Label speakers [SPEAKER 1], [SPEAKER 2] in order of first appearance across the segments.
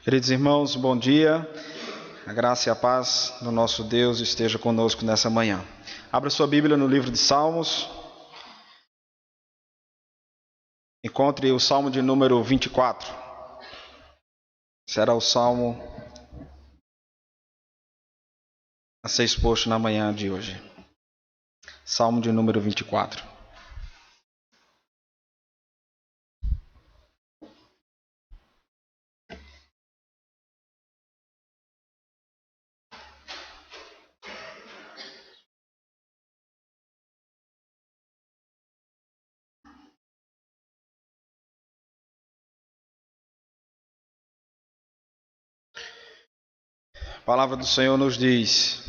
[SPEAKER 1] Queridos irmãos, bom dia. A graça e a paz do nosso Deus esteja conosco nessa manhã. Abra sua Bíblia no livro de Salmos. Encontre o Salmo de número 24. Será o Salmo a ser exposto na manhã de hoje. Salmo de número 24. A palavra do Senhor nos diz: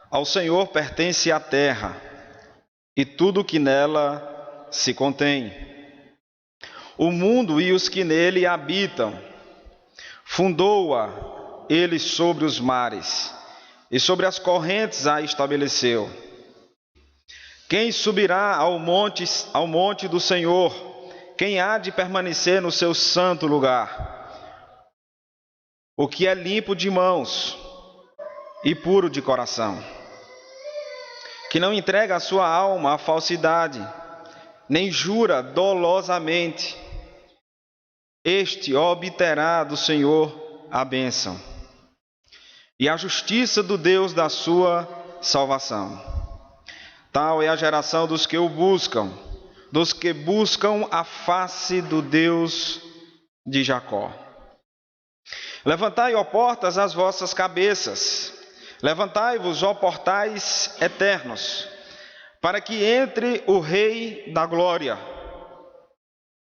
[SPEAKER 1] Ao Senhor pertence a terra e tudo que nela se contém, o mundo e os que nele habitam. Fundou-a ele sobre os mares, e sobre as correntes a estabeleceu. Quem subirá ao monte do Senhor? Quem há de permanecer no seu santo lugar? O que é limpo de mãos e puro de coração, que não entrega a sua alma à falsidade, nem jura dolosamente, este obterá do Senhor a bênção e a justiça do Deus da sua salvação. Tal é a geração dos que o buscam, dos que buscam a face do Deus de Jacó. Levantai, ó portas, as vossas cabeças, levantai-vos, ó portais eternos, para que entre o Rei da Glória.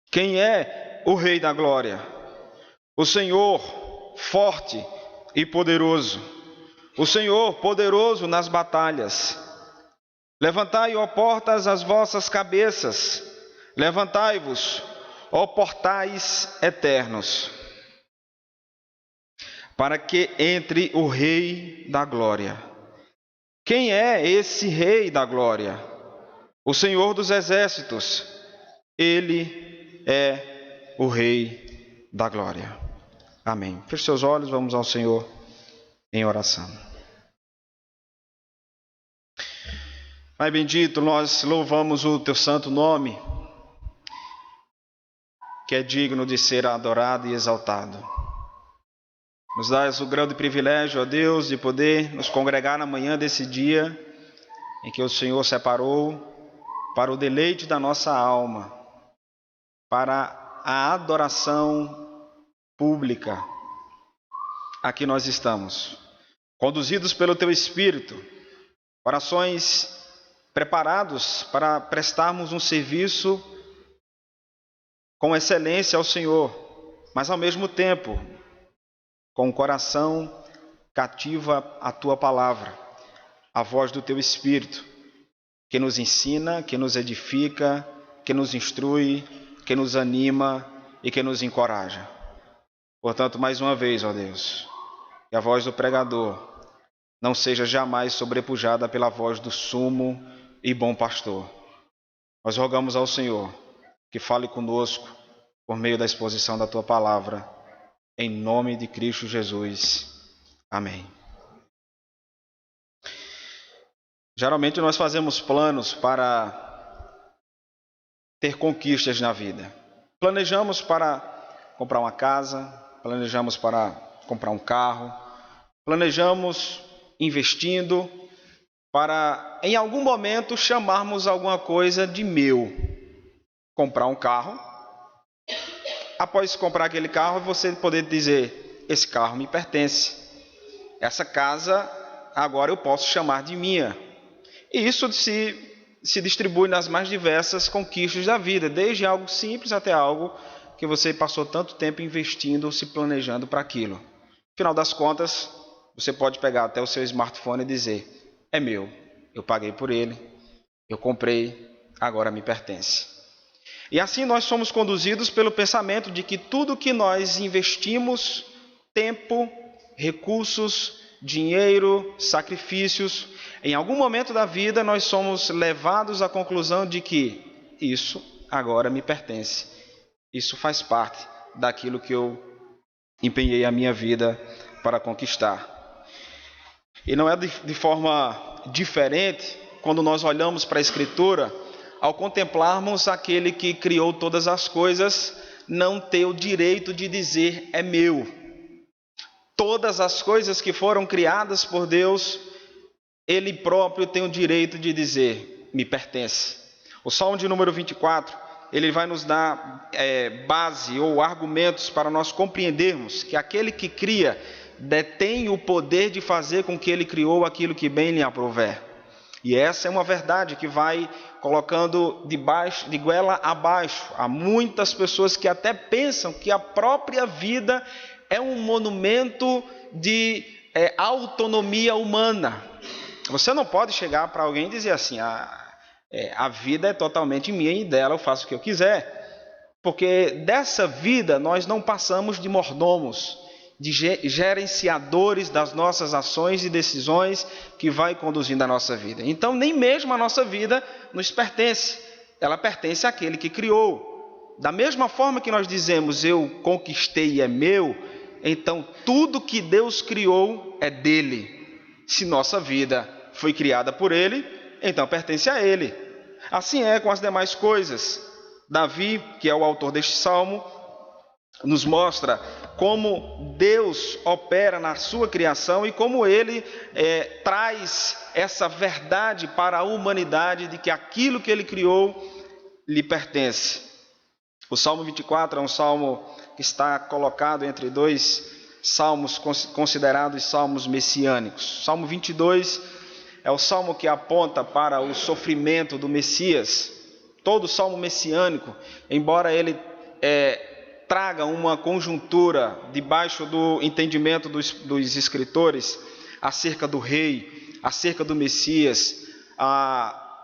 [SPEAKER 1] Quem é o Rei da Glória? O Senhor forte e poderoso, o Senhor poderoso nas batalhas. Levantai, ó portas, as vossas cabeças, levantai-vos, ó portais eternos, para que entre o Rei da Glória. Quem é esse Rei da Glória? O Senhor dos Exércitos. Ele é o Rei da Glória. Amém. Feche seus olhos, vamos ao Senhor em oração. Pai bendito, nós louvamos o Teu santo nome, que é digno de ser adorado e exaltado. Nos dás o grande privilégio, ó Deus, de poder nos congregar na manhã desse dia em que o Senhor separou para o deleite da nossa alma, para a adoração pública. Aqui nós estamos, conduzidos pelo Teu Espírito, corações preparados para prestarmos um serviço com excelência ao Senhor, mas ao mesmo tempo, com o coração cativo à Tua palavra, a voz do Teu Espírito, que nos ensina, que nos edifica, que nos instrui, que nos anima e que nos encoraja. Portanto, mais uma vez, ó Deus, que a voz do pregador não seja jamais sobrepujada pela voz do sumo e bom pastor. Nós rogamos ao Senhor que fale conosco por meio da exposição da Tua palavra, em nome de Cristo Jesus. Amém. Geralmente nós fazemos planos para ter conquistas na vida. Planejamos para comprar uma casa, planejamos para comprar um carro, planejamos investindo para, em algum momento, chamarmos alguma coisa de meu. Comprar um carro. Após comprar aquele carro, você poder dizer: esse carro me pertence. Essa casa, agora eu posso chamar de minha. E isso se distribui nas mais diversas conquistas da vida, desde algo simples até algo que você passou tanto tempo investindo ou se planejando para aquilo. No final das contas, você pode pegar até o seu smartphone e dizer: é meu, eu paguei por ele, eu comprei, agora me pertence. E assim nós somos conduzidos pelo pensamento de que tudo que nós investimos, tempo, recursos, dinheiro, sacrifícios, em algum momento da vida nós somos levados à conclusão de que isso agora me pertence. Isso faz parte daquilo que eu empenhei a minha vida para conquistar. E não é de forma diferente quando nós olhamos para a Escritura, ao contemplarmos aquele que criou todas as coisas, não ter o direito de dizer é meu. Todas as coisas que foram criadas por Deus, Ele próprio tem o direito de dizer, me pertence. O Salmo de número 24, ele vai nos dar base ou argumentos para nós compreendermos que aquele que cria detém o poder de fazer com que ele criou aquilo que bem lhe aprouver. E essa é uma verdade que vai colocando de goela abaixo. Há muitas pessoas que até pensam que a própria vida é um monumento de autonomia humana. Você não pode chegar para alguém e dizer assim, a vida é totalmente minha e dela eu faço o que eu quiser. Porque dessa vida nós não passamos de mordomos, de gerenciadores das nossas ações e decisões que vai conduzindo a nossa vida. Então nem mesmo a nossa vida nos pertence, ela pertence àquele que criou. Da mesma forma que nós dizemos eu conquistei e é meu, então tudo que Deus criou é dele. Se nossa vida foi criada por ele, então pertence a ele. Assim é com as demais coisas. Davi, que é o autor deste salmo, nos mostra como Deus opera na sua criação e como ele traz essa verdade para a humanidade de que aquilo que ele criou lhe pertence. O Salmo 24 é um salmo que está colocado entre dois salmos considerados salmos messiânicos. Salmo 22 é o salmo que aponta para o sofrimento do Messias. Todo salmo messiânico, embora ele traga uma conjuntura debaixo do entendimento dos escritores acerca do rei, acerca do Messias,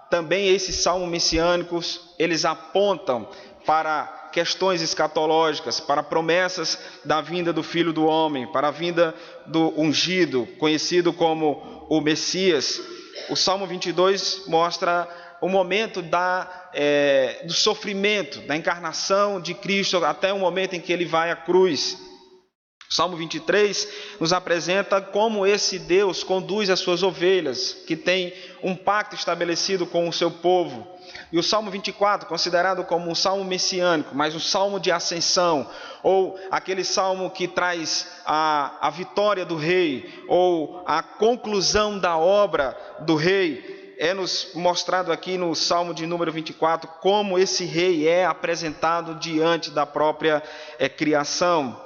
[SPEAKER 1] também esses salmos messiânicos, eles apontam para questões escatológicas, para promessas da vinda do Filho do Homem, para a vinda do ungido, conhecido como o Messias. O Salmo 22 mostra o momento do sofrimento, da encarnação de Cristo, até o momento em que ele vai à cruz. O Salmo 23 nos apresenta como esse Deus conduz as suas ovelhas, que tem um pacto estabelecido com o seu povo. E o Salmo 24, considerado como um salmo messiânico, mas um salmo de ascensão, ou aquele salmo que traz a vitória do rei, ou a conclusão da obra do rei, é-nos mostrado aqui no Salmo de número 24, como esse rei é apresentado diante da própria criação.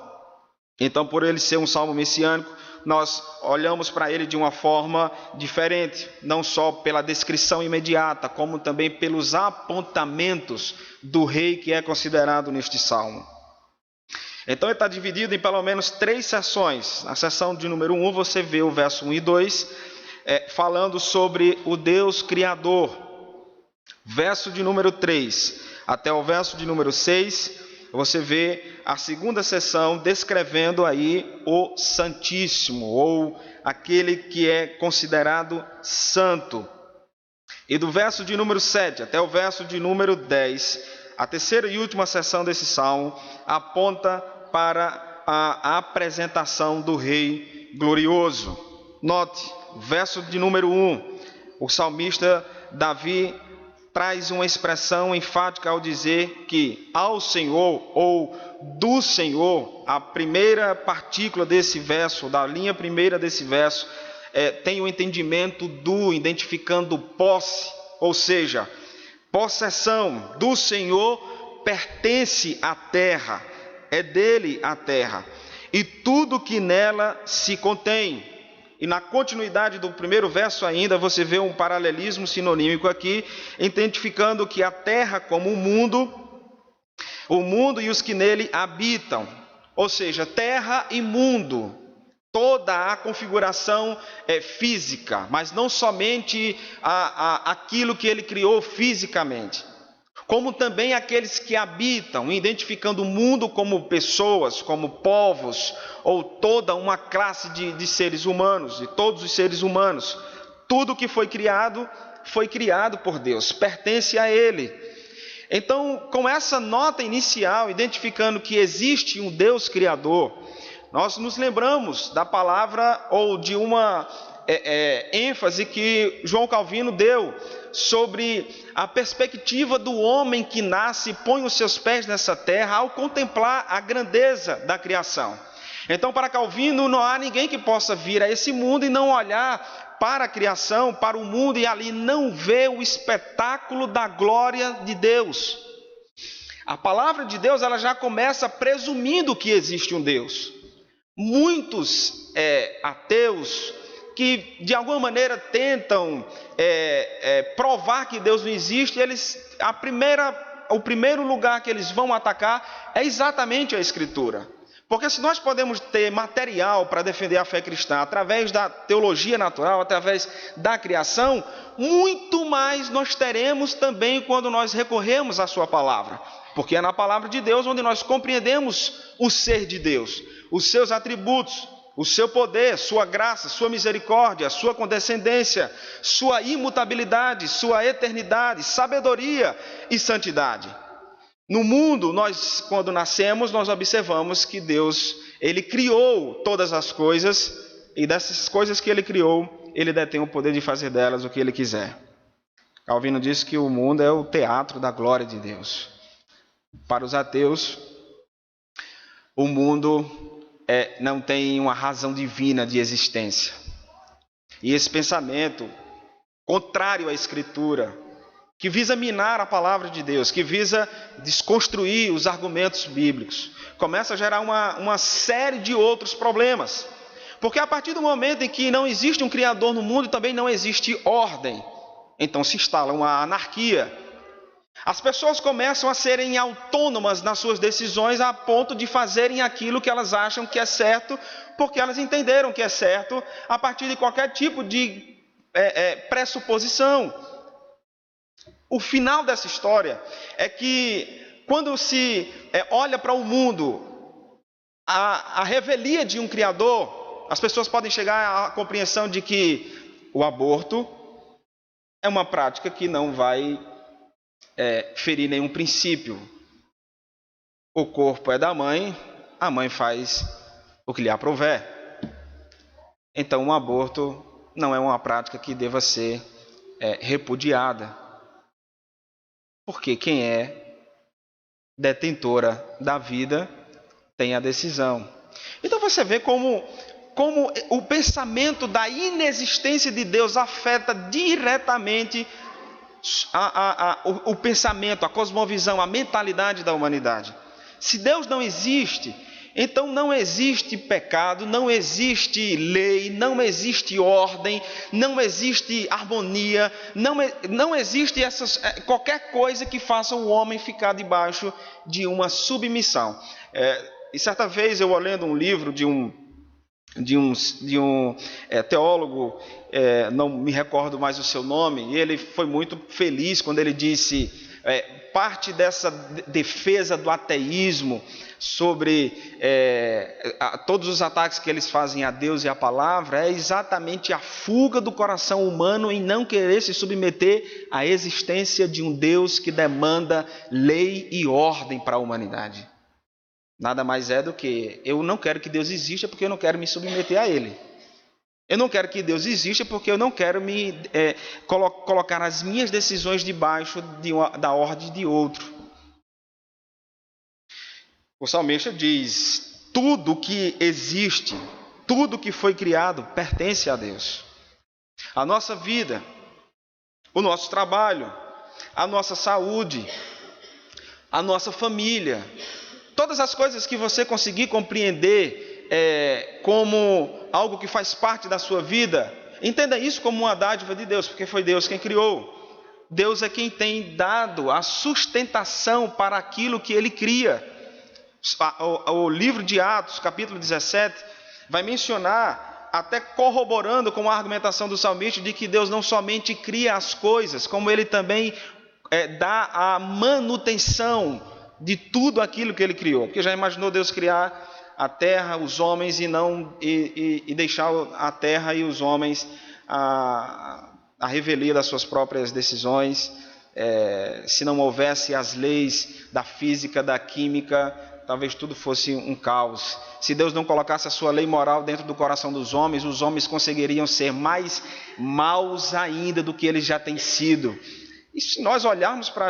[SPEAKER 1] Então, por ele ser um salmo messiânico, nós olhamos para ele de uma forma diferente, não só pela descrição imediata, como também pelos apontamentos do rei que é considerado neste salmo. Então ele está dividido em pelo menos 3 seções. Na seção de número 1 você vê o verso 1 e 2, falando sobre o Deus Criador. Verso de número 3 até o verso de número 6, você vê a segunda seção descrevendo aí o Santíssimo, ou aquele que é considerado santo. E do verso de número 7 até o verso de número 10, a terceira e última seção desse salmo aponta para a apresentação do Rei glorioso. Note, verso de número 1, o salmista Davi traz uma expressão enfática ao dizer que ao Senhor ou do Senhor, a primeira partícula desse verso, da linha primeira desse verso, tem o entendimento do, identificando posse, ou seja, possessão do Senhor pertence à terra, é dele a terra, e tudo que nela se contém. E na continuidade do primeiro verso ainda, você vê um paralelismo sinonímico aqui, identificando que a terra como o mundo e os que nele habitam, ou seja, terra e mundo, toda a configuração física, mas não somente aquilo que ele criou fisicamente, como também aqueles que habitam, identificando o mundo como pessoas, como povos, ou toda uma classe de seres humanos, de todos os seres humanos. Tudo que foi criado por Deus, pertence a Ele. Então, com essa nota inicial, identificando que existe um Deus Criador, nós nos lembramos da palavra ou de uma ênfase que João Calvino deu sobre a perspectiva do homem que nasce e põe os seus pés nessa terra ao contemplar a grandeza da criação. Então, para Calvino, não há ninguém que possa vir a esse mundo e não olhar para a criação, para o mundo, e ali não ver o espetáculo da glória de Deus. A palavra de Deus, ela já começa presumindo que existe um Deus. Muitos ateus que de alguma maneira tentam provar que Deus não existe, o primeiro lugar que eles vão atacar é exatamente a Escritura. Porque se nós podemos ter material para defender a fé cristã através da teologia natural, através da criação, muito mais nós teremos também quando nós recorremos à sua palavra. Porque é na palavra de Deus onde nós compreendemos o ser de Deus, os seus atributos, o seu poder, sua graça, sua misericórdia, sua condescendência, sua imutabilidade, sua eternidade, sabedoria e santidade. No mundo, nós, quando nascemos, nós observamos que Deus, Ele criou todas as coisas, e dessas coisas que Ele criou, Ele detém o poder de fazer delas o que Ele quiser. Calvino diz que o mundo é o teatro da glória de Deus. Para os ateus, o mundo não tem uma razão divina de existência. E esse pensamento, contrário à Escritura, que visa minar a palavra de Deus, que visa desconstruir os argumentos bíblicos, começa a gerar uma série de outros problemas. Porque a partir do momento em que não existe um Criador no mundo, também não existe ordem. Então se instala uma anarquia. As pessoas começam a serem autônomas nas suas decisões a ponto de fazerem aquilo que elas acham que é certo, porque elas entenderam que é certo a partir de qualquer tipo de pressuposição. O final dessa história é que quando se olha para o mundo, a revelia de um Criador, as pessoas podem chegar à compreensão de que o aborto é uma prática que não vai ferir nenhum princípio. O corpo é da mãe, a mãe faz o que lhe aprouver. Então, o aborto não é uma prática que deva ser repudiada. Porque quem é detentora da vida tem a decisão. Então você vê como o pensamento da inexistência de Deus afeta diretamente o pensamento, a cosmovisão, a mentalidade da humanidade. Se Deus não existe, então não existe pecado, não existe lei, não existe ordem, não existe harmonia, não existe qualquer coisa que faça o homem ficar debaixo de uma submissão. E certa vez eu lendo um livro de um teólogo, não me recordo mais o seu nome, e ele foi muito feliz quando ele disse, parte dessa defesa do ateísmo sobre todos os ataques que eles fazem a Deus e a palavra, é exatamente a fuga do coração humano em não querer se submeter à existência de um Deus que demanda lei e ordem para a humanidade. Nada mais é do que, eu não quero que Deus exista porque eu não quero me submeter a Ele. Eu não quero que Deus exista porque eu não quero colocar as minhas decisões debaixo da ordem de outro. O salmista diz, tudo que existe, tudo que foi criado pertence a Deus. A nossa vida, o nosso trabalho, a nossa saúde, a nossa família, todas as coisas que você conseguir compreender como algo que faz parte da sua vida, entenda isso como uma dádiva de Deus, porque foi Deus quem criou. Deus é quem tem dado a sustentação para aquilo que Ele cria. O livro de Atos, capítulo 17, vai mencionar, até corroborando com a argumentação do salmista, de que Deus não somente cria as coisas, como Ele também dá a manutenção de tudo aquilo que Ele criou. Porque já imaginou Deus criar a terra, os homens, e deixar a terra e os homens a revelia das suas próprias decisões, se não houvesse as leis da física, da química, talvez tudo fosse um caos. Se Deus não colocasse a sua lei moral dentro do coração dos homens, os homens conseguiriam ser mais maus ainda do que eles já têm sido. E se nós olharmos para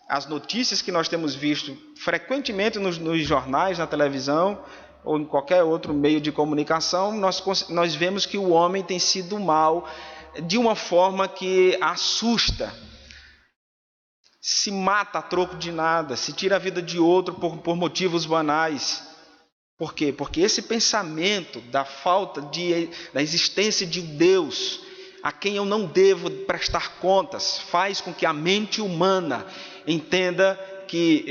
[SPEAKER 1] as notícias que nós temos visto frequentemente nos jornais, na televisão, ou em qualquer outro meio de comunicação, nós vemos que o homem tem sido mal de uma forma que assusta. Se mata a troco de nada, se tira a vida de outro por motivos banais. Por quê? Porque esse pensamento da falta da existência de Deus, a quem eu não devo prestar contas, faz com que a mente humana entenda que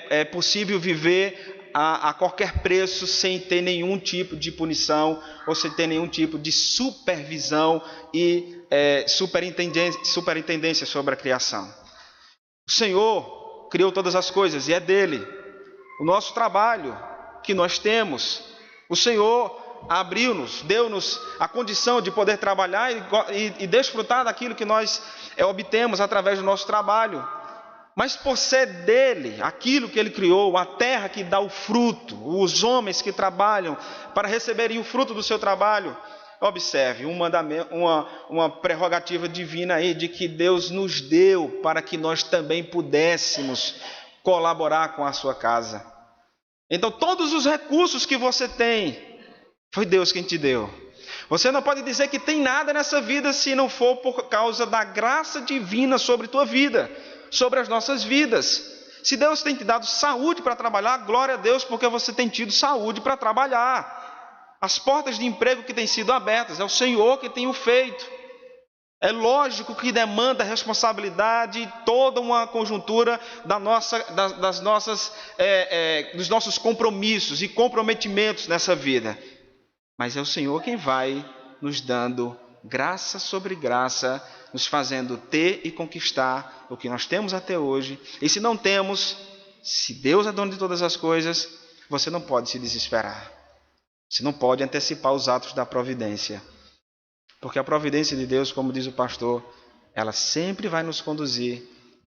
[SPEAKER 1] é possível viver a qualquer preço, sem ter nenhum tipo de punição, ou sem ter nenhum tipo de supervisão e superintendência sobre a criação. O Senhor criou todas as coisas e é dele. O nosso trabalho que nós temos, o Senhor abriu-nos, deu-nos a condição de poder trabalhar e desfrutar daquilo que nós obtemos através do nosso trabalho. Mas por ser dele, aquilo que ele criou, a terra que dá o fruto, os homens que trabalham para receberem o fruto do seu trabalho, observe, uma prerrogativa divina aí de que Deus nos deu para que nós também pudéssemos colaborar com a sua casa. Então todos os recursos que você tem, foi Deus quem te deu. Você não pode dizer que tem nada nessa vida se não for por causa da graça divina sobre tua vida, sobre as nossas vidas. Se Deus tem te dado saúde para trabalhar, glória a Deus, porque você tem tido saúde para trabalhar. As portas de emprego que têm sido abertas, é o Senhor que tem o feito. É lógico que demanda responsabilidade e toda uma conjuntura dos nossos compromissos e comprometimentos nessa vida. Mas é o Senhor quem vai nos dando graça sobre graça, nos fazendo ter e conquistar o que nós temos até hoje. E se não temos, se Deus é dono de todas as coisas, você não pode se desesperar. Você não pode antecipar os atos da providência. Porque a providência de Deus, como diz o pastor, ela sempre vai nos conduzir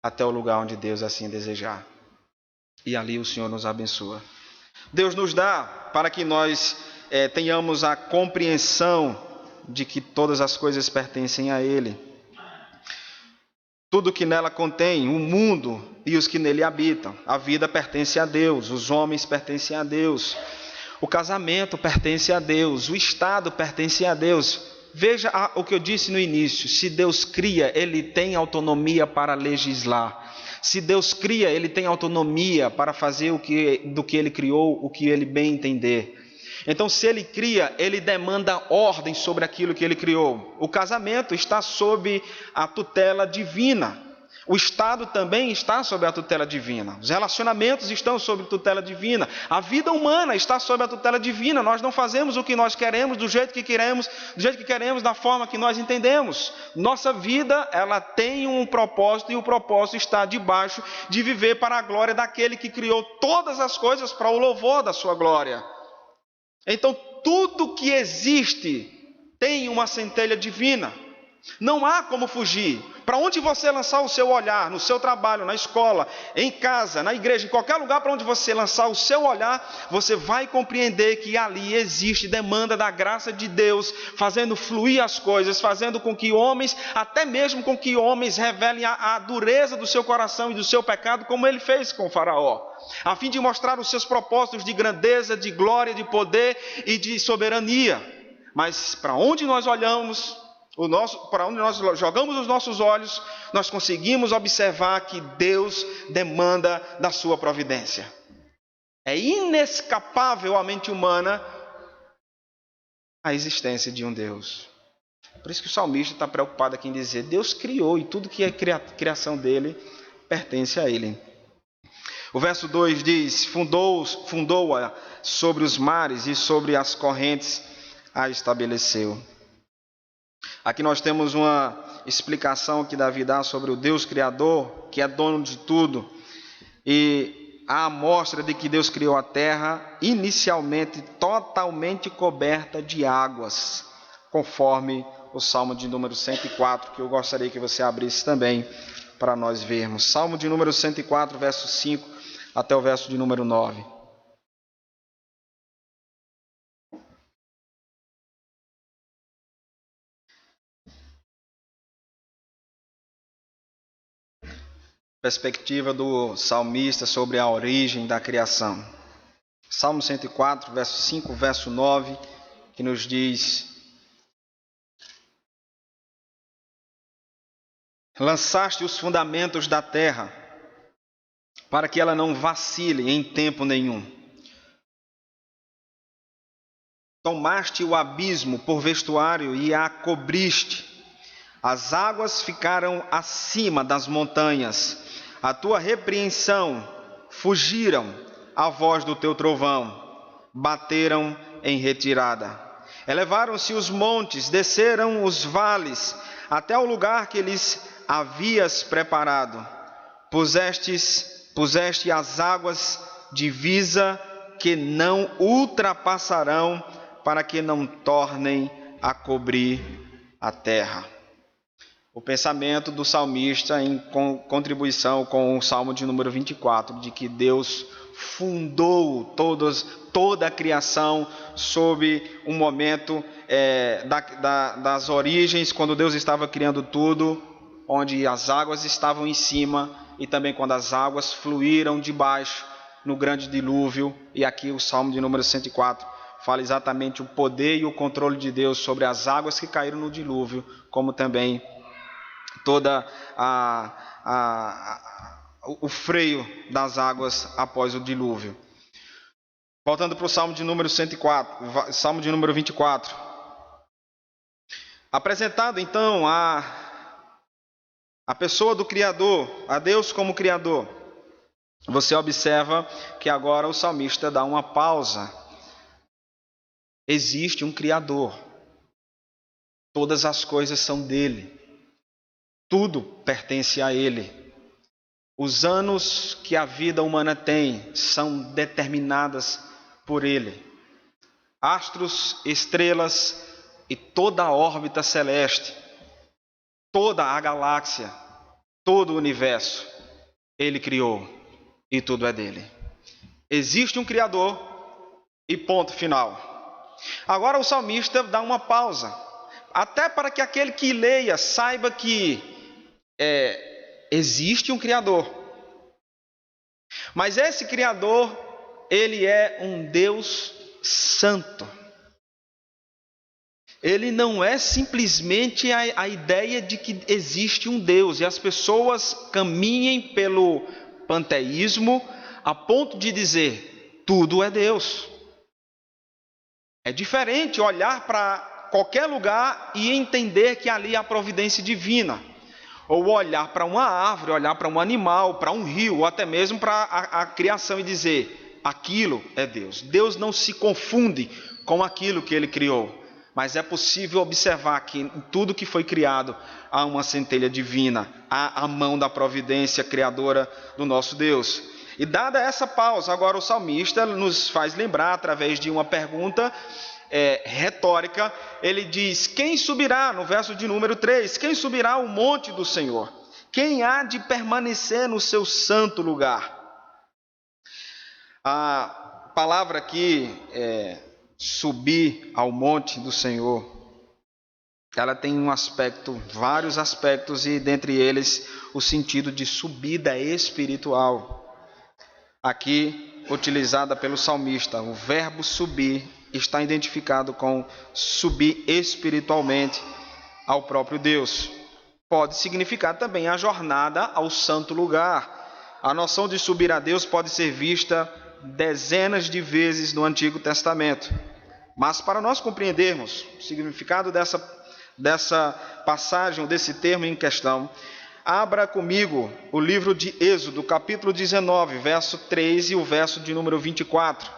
[SPEAKER 1] até o lugar onde Deus assim desejar. E ali o Senhor nos abençoa. Deus nos dá para que nós tenhamos a compreensão de que todas as coisas pertencem a Ele. Tudo que nela contém, o mundo e os que nele habitam. A vida pertence a Deus, os homens pertencem a Deus. O casamento pertence a Deus, o Estado pertence a Deus. Veja o que eu disse no início, se Deus cria, Ele tem autonomia para legislar. Se Deus cria, Ele tem autonomia para fazer do que Ele criou, o que Ele bem entender. Então, se Ele cria, Ele demanda ordem sobre aquilo que Ele criou. O casamento está sob a tutela divina. O Estado também está sob a tutela divina. Os relacionamentos estão sob tutela divina. A vida humana está sob a tutela divina. Nós não fazemos o que nós queremos, do jeito que queremos, da forma que nós entendemos. Nossa vida, ela tem um propósito, e o propósito está debaixo de viver para a glória daquele que criou todas as coisas para o louvor da sua glória. Então, tudo que existe tem uma centelha divina. Não há como fugir. Para onde você lançar o seu olhar, no seu trabalho, na escola, em casa, na igreja, em qualquer lugar para onde você lançar o seu olhar, você vai compreender que ali existe demanda da graça de Deus, fazendo fluir as coisas, fazendo com que homens, até mesmo com que homens revelem a dureza do seu coração e do seu pecado, como ele fez com o faraó, a fim de mostrar os seus propósitos de grandeza, de glória, de poder e de soberania. Mas para onde nós olhamos, para onde nós jogamos os nossos olhos, nós conseguimos observar que Deus demanda da sua providência. É inescapável à mente humana a existência de um Deus. Por isso que o salmista está preocupado aqui em dizer, Deus criou e tudo que é criação dele pertence a ele. O verso 2 diz, fundou-a sobre os mares e sobre as correntes a estabeleceu. Aqui nós temos uma explicação que Davi dá sobre o Deus Criador, que é dono de tudo, e a amostra de que Deus criou a terra inicialmente totalmente coberta de águas, conforme o Salmo de número 104, que eu gostaria que você abrisse também para nós vermos. Salmo de número 104, verso 5 até o verso de número 9. Perspectiva do salmista sobre a origem da criação. Salmo 104, verso 5, verso 9, que nos diz: lançaste os fundamentos da terra, para que ela não vacile em tempo nenhum. Tomaste o abismo por vestuário e a cobriste. As águas ficaram acima das montanhas. A tua repreensão fugiram à voz do teu trovão. Bateram em retirada. Elevaram-se os montes, desceram os vales, até o lugar que lhes havias preparado. Puseste as águas divisa que não ultrapassarão, para que não tornem a cobrir a terra. O pensamento do salmista em contribuição com o Salmo de número 24, de que Deus fundou toda a criação sob um momento das origens, quando Deus estava criando tudo, onde as águas estavam em cima, e também quando as águas fluíram de baixo no grande dilúvio. E aqui o Salmo de número 104 fala exatamente o poder e o controle de Deus sobre as águas que caíram no dilúvio, como também toda o freio das águas após o dilúvio. Voltando para o Salmo de número 104, Salmo de número 24. Apresentado então a pessoa do Criador, a Deus como Criador, você observa que agora o salmista dá uma pausa. Existe um Criador. Todas as coisas são dele. Tudo pertence a ele. Os anos que a vida humana tem são determinadas por ele. Astros, estrelas e toda a órbita celeste, toda a galáxia, todo o universo, ele criou e tudo é dele. Existe um Criador e ponto final. Agora o salmista dá uma pausa, até para que aquele que leia saiba que existe um Criador. Mas esse Criador, ele é um Deus santo. Ele não é simplesmente a ideia de que existe um Deus e as pessoas caminhem pelo panteísmo a ponto de dizer tudo é Deus. É diferente olhar para qualquer lugar e entender que ali há providência divina. Ou olhar para uma árvore, olhar para um animal, para um rio, ou até mesmo para a criação e dizer aquilo é Deus. Deus não se confunde com aquilo que ele criou. Mas é possível observar que em tudo que foi criado há uma centelha divina, há a mão da providência criadora do nosso Deus. E dada essa pausa, agora o salmista nos faz lembrar, através de uma pergunta retórica, ele diz: quem subirá, no verso de número 3, quem subirá ao monte do Senhor? Quem há de permanecer no seu santo lugar? A palavra aqui, subir ao monte do Senhor, ela tem vários aspectos, e dentre eles o sentido de subida espiritual. Aqui, utilizada pelo salmista, o verbo subir está identificado com subir espiritualmente ao próprio Deus. Pode significar também a jornada ao santo lugar. A noção de subir a Deus pode ser vista dezenas de vezes no Antigo Testamento. Mas para nós compreendermos o significado dessa passagem, ou desse termo em questão, abra comigo o livro de Êxodo, capítulo 19, verso 3 e o verso de número 24.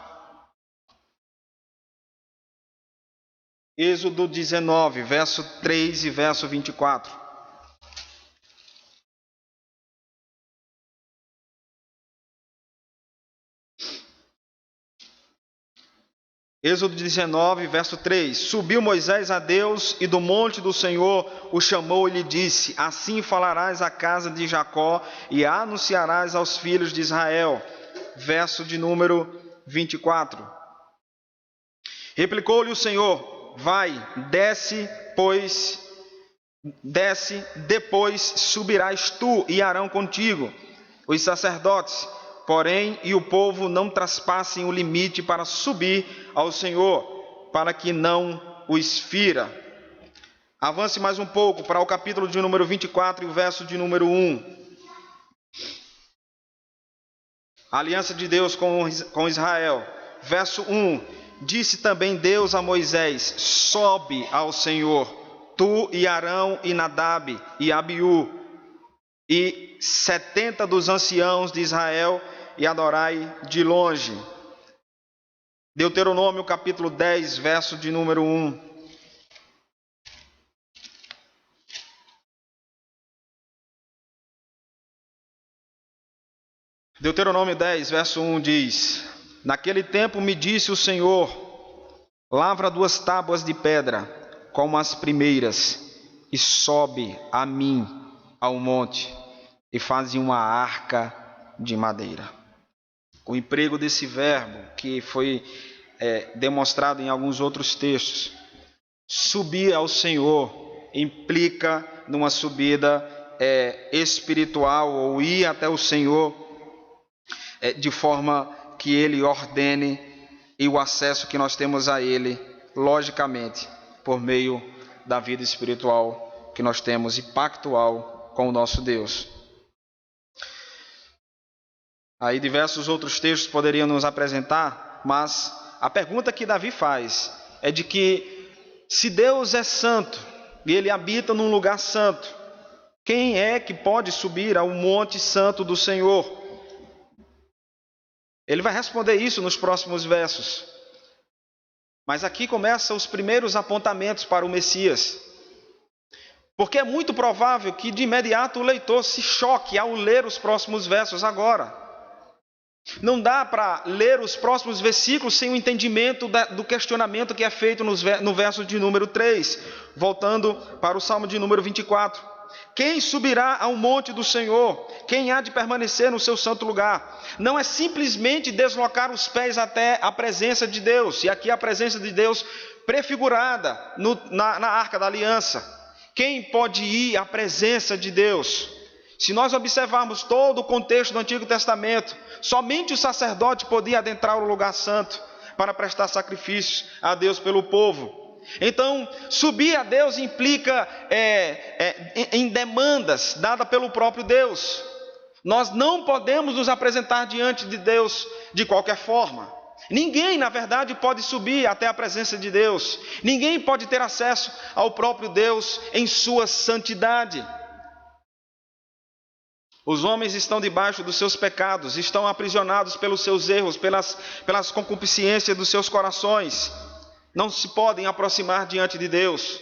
[SPEAKER 1] Êxodo 19, verso 3 e verso 24. Êxodo 19, verso 3. Subiu Moisés a Deus e do monte do Senhor o chamou e lhe disse: assim falarás à casa de Jacó e anunciarás aos filhos de Israel. Verso de número 24. Replicou-lhe o Senhor: vai, desce, depois subirás tu e Arão contigo, os sacerdotes, porém, e o povo não traspassem o limite para subir ao Senhor, para que não os fira. Avance mais um pouco para o capítulo de número 24 e o verso de número 1. A aliança de Deus com Israel. Verso 1. Disse também Deus a Moisés: sobe ao Senhor, tu e Arão e Nadab e Abiú, e 70 dos anciãos de Israel, e adorai de longe. Deuteronômio capítulo 10, verso de número 1. Deuteronômio 10, verso 1 diz: naquele tempo me disse o Senhor: lavra 2 tábuas de pedra, como as primeiras, e sobe a mim ao monte, e faze uma arca de madeira. O emprego desse verbo, que foi demonstrado em alguns outros textos, subir ao Senhor, implica numa subida espiritual, ou ir até o Senhor de forma que Ele ordene, e o acesso que nós temos a Ele, logicamente, por meio da vida espiritual que nós temos e pactual com o nosso Deus. Aí diversos outros textos poderiam nos apresentar, mas a pergunta que Davi faz é de que, se Deus é santo e Ele habita num lugar santo, quem é que pode subir ao monte santo do Senhor? Ele vai responder isso nos próximos versos. Mas aqui começam os primeiros apontamentos para o Messias. Porque é muito provável que de imediato o leitor se choque ao ler os próximos versos agora. Não dá para ler os próximos versículos sem o entendimento do questionamento que é feito no verso de número 3. Voltando para o Salmo de número 24. Quem subirá ao monte do Senhor? Quem há de permanecer no seu santo lugar? Não é simplesmente deslocar os pés até a presença de Deus. E aqui a presença de Deus prefigurada na Arca da Aliança. Quem pode ir à presença de Deus? Se nós observarmos todo o contexto do Antigo Testamento, somente o sacerdote podia adentrar o lugar santo para prestar sacrifícios a Deus pelo povo. Então, subir a Deus implica em demandas dadas pelo próprio Deus. Nós não podemos nos apresentar diante de Deus de qualquer forma. Ninguém, na verdade, pode subir até a presença de Deus. Ninguém pode ter acesso ao próprio Deus em sua santidade. Os homens estão debaixo dos seus pecados, estão aprisionados pelos seus erros, pelas concupiscências dos seus corações. Não se podem aproximar diante de Deus.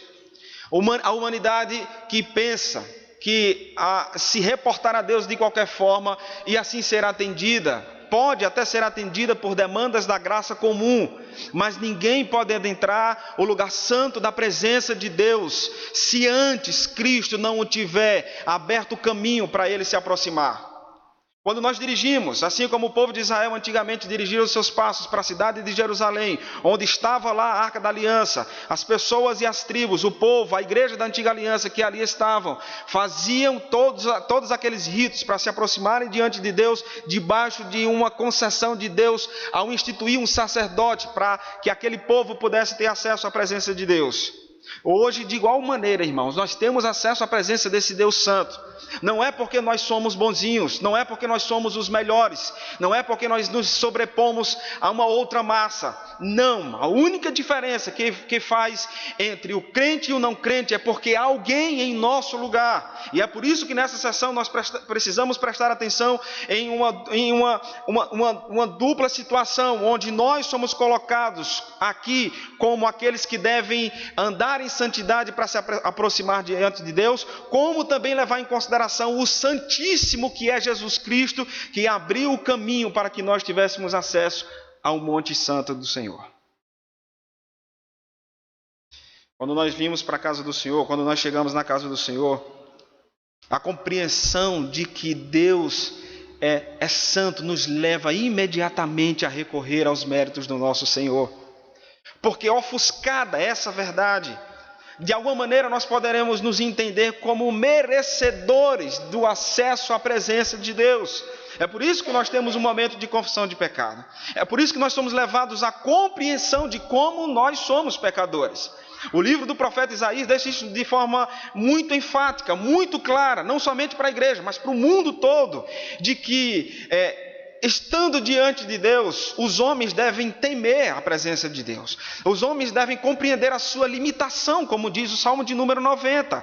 [SPEAKER 1] A humanidade que pensa que se reportar a Deus de qualquer forma e assim ser atendida, pode até ser atendida por demandas da graça comum, mas ninguém pode adentrar o lugar santo da presença de Deus se antes Cristo não o tiver aberto o caminho para ele se aproximar. Quando nós dirigimos, assim como o povo de Israel antigamente dirigia os seus passos para a cidade de Jerusalém, onde estava lá a Arca da Aliança, as pessoas e as tribos, o povo, a igreja da antiga aliança que ali estavam, faziam todos aqueles ritos para se aproximarem diante de Deus, debaixo de uma concessão de Deus, ao instituir um sacerdote para que aquele povo pudesse ter acesso à presença de Deus. Hoje, de igual maneira, irmãos, nós temos acesso à presença desse Deus Santo. Não é porque nós somos bonzinhos, não é porque nós somos os melhores, não é porque nós nos sobrepomos a uma outra massa. Não, a única diferença que faz entre o crente e o não crente é porque há alguém em nosso lugar. E é por isso que nessa sessão nós precisamos prestar atenção em uma dupla situação, onde nós somos colocados aqui como aqueles que devem andar em santidade para se aproximar diante de Deus, como também levar em consideração o Santíssimo que é Jesus Cristo, que abriu o caminho para que nós tivéssemos acesso ao Monte Santo do Senhor. Quando nós vimos para a casa do Senhor, quando nós chegamos na casa do Senhor, a compreensão de que Deus é santo nos leva imediatamente a recorrer aos méritos do nosso Senhor. Porque ofuscada essa verdade, de alguma maneira nós poderemos nos entender como merecedores do acesso à presença de Deus. É por isso que nós temos um momento de confissão de pecado. É por isso que nós somos levados à compreensão de como nós somos pecadores. O livro do profeta Isaías deixa isso de forma muito enfática, muito clara, não somente para a igreja, mas para o mundo todo, de que estando diante de Deus, os homens devem temer a presença de Deus. Os homens devem compreender a sua limitação, como diz o Salmo de número 90.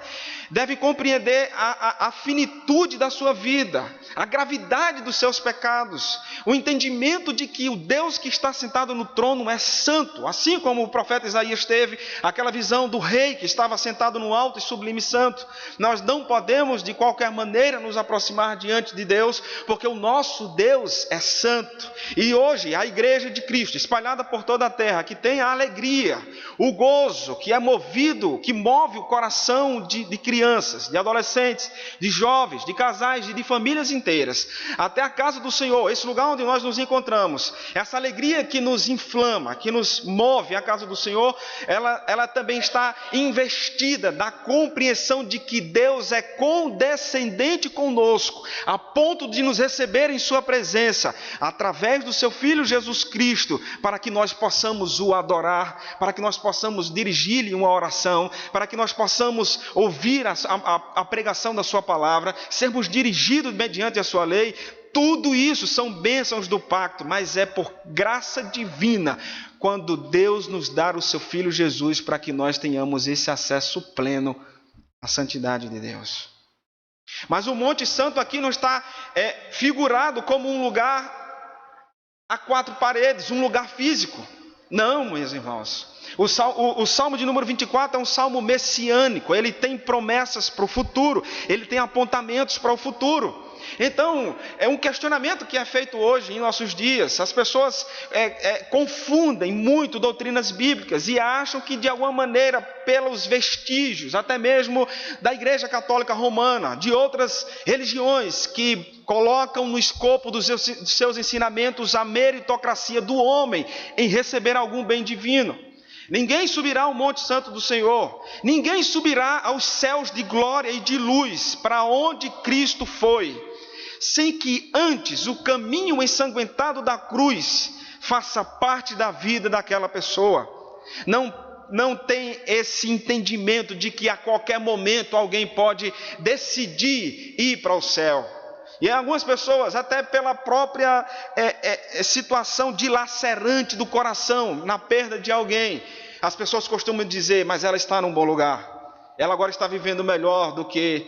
[SPEAKER 1] Devem compreender a finitude da sua vida, a gravidade dos seus pecados, o entendimento de que o Deus que está sentado no trono é santo, assim como o profeta Isaías teve aquela visão do rei que estava sentado no alto e sublime santo. Nós não podemos de qualquer maneira nos aproximar diante de Deus, porque o nosso Deus é santo. E hoje a igreja de Cristo, espalhada por toda a terra, que tem a alegria, o gozo, que é movido, que move o coração de crianças, de adolescentes, de jovens, de casais, de famílias inteiras, até a casa do Senhor, esse lugar onde nós nos encontramos, essa alegria que nos inflama, que nos move à casa do Senhor, ela também está investida da compreensão de que Deus é condescendente conosco, a ponto de nos receber em sua presença, através do seu Filho Jesus Cristo, para que nós possamos o adorar, para que nós possamos dirigir-lhe uma oração, para que nós possamos ouvir a pregação da sua palavra, sermos dirigidos mediante a sua lei. Tudo isso são bênçãos do pacto, mas é por graça divina, quando Deus nos dá o seu Filho Jesus, para que nós tenhamos esse acesso pleno à santidade de Deus. Mas o Monte Santo aqui não está figurado como um lugar a quatro paredes, um lugar físico. Não, meus irmãos. O Salmo de número 24 é um salmo messiânico. Ele tem promessas para o futuro, ele tem apontamentos para o futuro. Então, é um questionamento que é feito hoje em nossos dias. As pessoas confundem muito doutrinas bíblicas e acham que de alguma maneira, pelos vestígios, até mesmo da Igreja Católica Romana, de outras religiões que colocam no escopo dos seus ensinamentos a meritocracia do homem em receber algum bem divino. Ninguém subirá ao Monte Santo do Senhor, ninguém subirá aos céus de glória e de luz, para onde Cristo foi, sem que antes o caminho ensanguentado da cruz faça parte da vida daquela pessoa. Não tem esse entendimento de que a qualquer momento alguém pode decidir ir para o céu. E algumas pessoas, até pela própria situação dilacerante do coração, na perda de alguém, as pessoas costumam dizer, mas ela está num bom lugar. Ela agora está vivendo melhor do que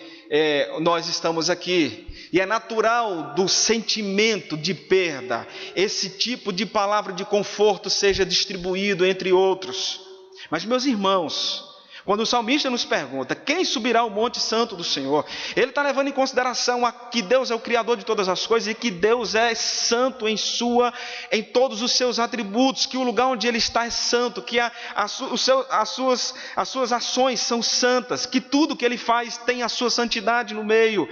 [SPEAKER 1] nós estamos aqui. E é natural do sentimento de perda, esse tipo de palavra de conforto seja distribuído entre outros. Mas, meus irmãos, quando o salmista nos pergunta, quem subirá ao Monte Santo do Senhor? Ele está levando em consideração que Deus é o Criador de todas as coisas e que Deus é santo em todos os seus atributos, que o lugar onde Ele está é santo, que as suas ações são santas, que tudo que Ele faz tem a sua santidade no meio.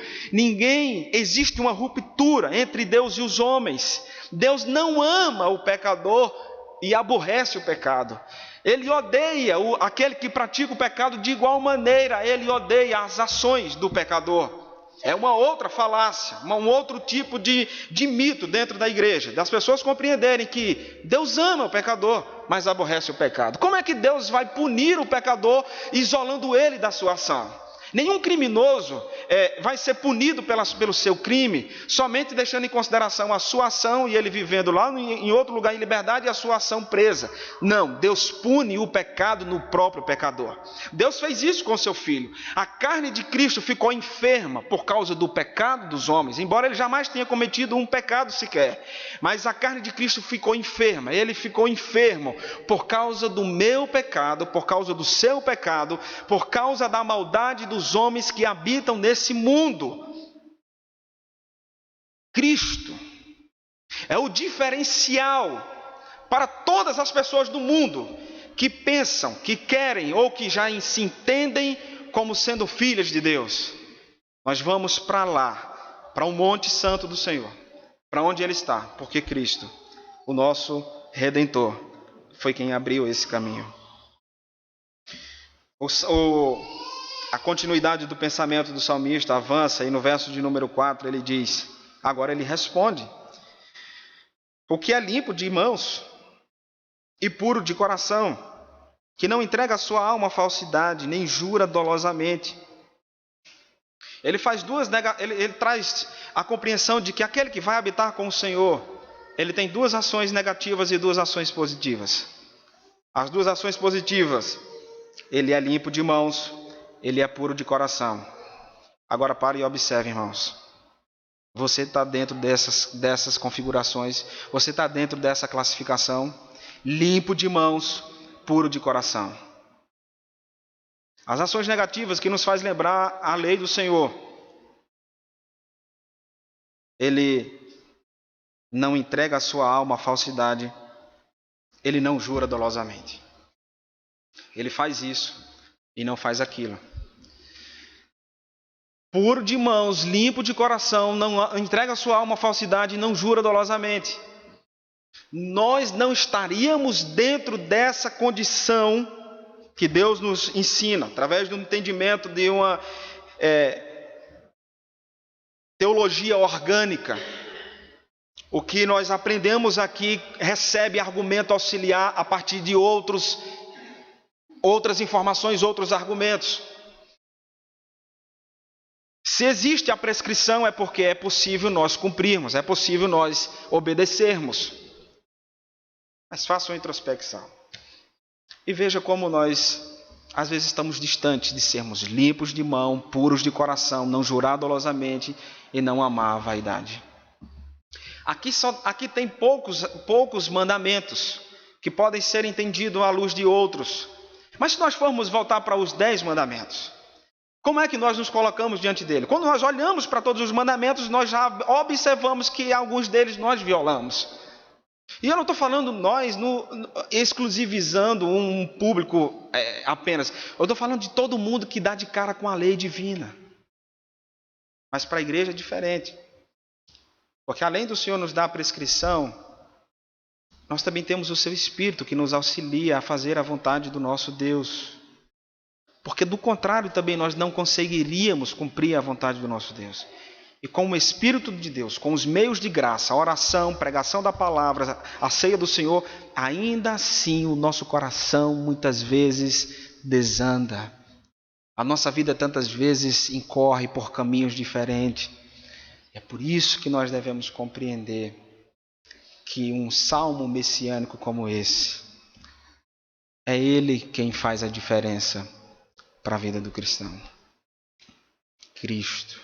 [SPEAKER 1] Existe uma ruptura entre Deus e os homens. Deus não ama o pecador e aborrece o pecado. Ele odeia aquele que pratica o pecado de igual maneira, ele odeia as ações do pecador. É uma outra falácia, um outro tipo de mito dentro da igreja, das pessoas compreenderem que Deus ama o pecador, mas aborrece o pecado. Como é que Deus vai punir o pecador isolando ele da sua ação? Nenhum criminoso vai ser punido pelo seu crime, somente deixando em consideração a sua ação e ele vivendo lá em outro lugar em liberdade e a sua ação presa. Não, Deus pune o pecado no próprio pecador. Deus fez isso com seu Filho. A carne de Cristo ficou enferma por causa do pecado dos homens, embora ele jamais tenha cometido um pecado sequer. Mas a carne de Cristo ficou enferma, ele ficou enfermo por causa do meu pecado, por causa do seu pecado, por causa da maldade dos homens que habitam nesse mundo. Cristo é o diferencial para todas as pessoas do mundo que pensam, que querem ou que já se entendem como sendo filhas de Deus. Nós vamos para lá, para o Monte Santo do Senhor, para onde Ele está, porque Cristo, o nosso Redentor, foi quem abriu esse caminho. A continuidade do pensamento do salmista avança e no verso de número 4 ele diz, agora ele responde, o que é limpo de mãos e puro de coração, que não entrega a sua alma à falsidade, nem jura dolosamente. Ele traz a compreensão de que aquele que vai habitar com o Senhor, ele tem duas ações negativas e duas ações positivas. As duas ações positivas, ele é limpo de mãos, ele é puro de coração. Agora pare e observe, irmãos. Você está dentro dessas configurações, você está dentro dessa classificação, limpo de mãos, puro de coração. As ações negativas que nos faz lembrar a lei do Senhor. Ele não entrega a sua alma à falsidade, ele não jura dolosamente. Ele faz isso e não faz aquilo. Puro de mãos, limpo de coração, não entrega a sua alma à falsidade e não jura dolosamente. Nós não estaríamos dentro dessa condição que Deus nos ensina, através do entendimento de uma teologia orgânica. O que nós aprendemos aqui recebe argumento auxiliar a partir de outras informações, outros argumentos. Se existe a prescrição é porque é possível nós cumprirmos, é possível nós obedecermos. Mas faça uma introspecção. E veja como nós, às vezes, estamos distantes de sermos limpos de mão, puros de coração, não jurar dolosamente e não amar a vaidade. Aqui tem poucos mandamentos que podem ser entendidos à luz de outros. Mas se nós formos voltar para os 10 mandamentos, como é que nós nos colocamos diante dele? Quando nós olhamos para todos os mandamentos, nós já observamos que alguns deles nós violamos. E eu não estou falando nós exclusivizando um público apenas. Eu estou falando de todo mundo que dá de cara com a lei divina. Mas para a igreja é diferente. Porque além do Senhor nos dar a prescrição, nós também temos o seu Espírito que nos auxilia a fazer a vontade do nosso Deus. Porque do contrário também nós não conseguiríamos cumprir a vontade do nosso Deus. E com o Espírito de Deus, com os meios de graça, a oração, pregação da palavra, a ceia do Senhor, ainda assim o nosso coração muitas vezes desanda. A nossa vida tantas vezes incorre por caminhos diferentes. É por isso que nós devemos compreender que um salmo messiânico como esse, é ele quem faz a diferença para a vida do cristão. Cristo.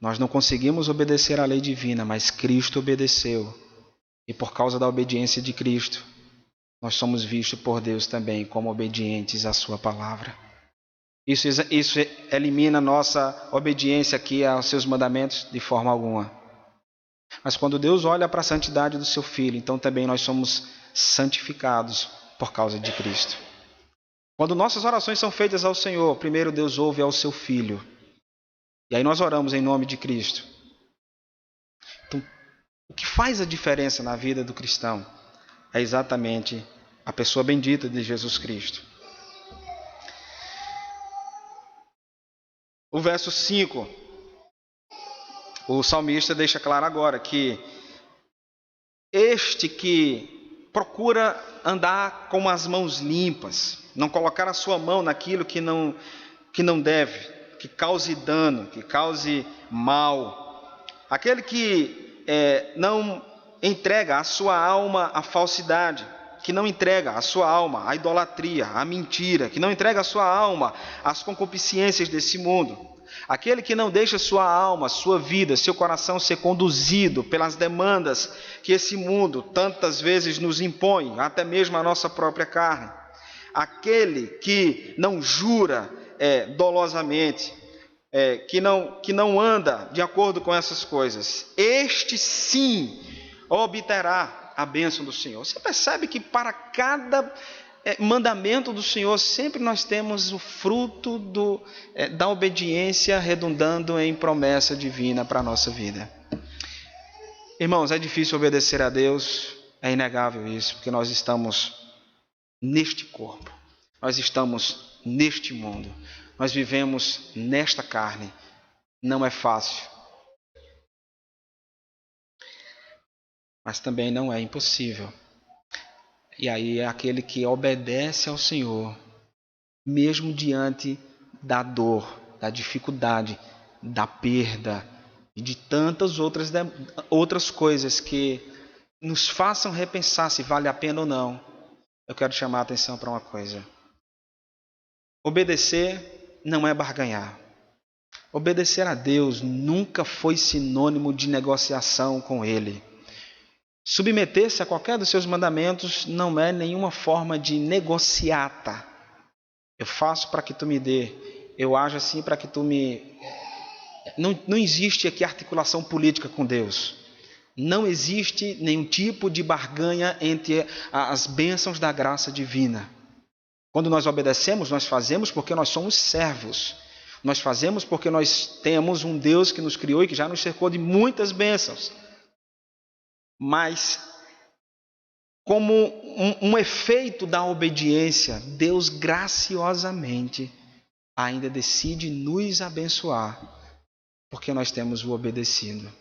[SPEAKER 1] Nós não conseguimos obedecer à lei divina, mas Cristo obedeceu. E por causa da obediência de Cristo, nós somos vistos por Deus também como obedientes à sua palavra. Isso elimina nossa obediência aqui aos seus mandamentos de forma alguma. Mas quando Deus olha para a santidade do seu Filho, então também nós somos santificados por causa de Cristo. Quando nossas orações são feitas ao Senhor, primeiro Deus ouve ao seu Filho. E aí nós oramos em nome de Cristo. Então, o que faz a diferença na vida do cristão é exatamente a pessoa bendita de Jesus Cristo. O verso 5, o salmista deixa claro agora que este que procura andar com as mãos limpas, não colocar a sua mão naquilo que não deve, que cause dano, que cause mal, aquele que não entrega a sua alma à falsidade, que não entrega a sua alma à idolatria, à mentira, que não entrega a sua alma às concupiscências desse mundo, aquele que não deixa sua alma, sua vida, seu coração ser conduzido pelas demandas que esse mundo tantas vezes nos impõe, até mesmo a nossa própria carne, aquele que não jura dolosamente, que não anda de acordo com essas coisas, este sim obterá a bênção do Senhor. Você percebe que para cada mandamento do Senhor, sempre nós temos o fruto da obediência redundando em promessa divina para a nossa vida. Irmãos, é difícil obedecer a Deus, é inegável isso, porque nós estamos neste corpo, nós estamos neste mundo, nós vivemos nesta carne, não é fácil. Mas também não é impossível. E aí é aquele que obedece ao Senhor, mesmo diante da dor, da dificuldade, da perda e de tantas outras coisas que nos façam repensar se vale a pena ou não. Eu quero chamar a atenção para uma coisa. Obedecer não é barganhar. Obedecer a Deus nunca foi sinônimo de negociação com Ele. Submeter-se a qualquer dos seus mandamentos não é nenhuma forma de negociata. Eu faço para que tu me dê, eu ajo assim para que tu me... Não existe aqui articulação política com Deus. Não existe nenhum tipo de barganha entre as bênçãos da graça divina. Quando nós obedecemos, nós fazemos porque nós somos servos. Nós fazemos porque nós temos um Deus que nos criou e que já nos cercou de muitas bênçãos. Mas, como um efeito da obediência, Deus graciosamente ainda decide nos abençoar, porque nós temos o obedecido.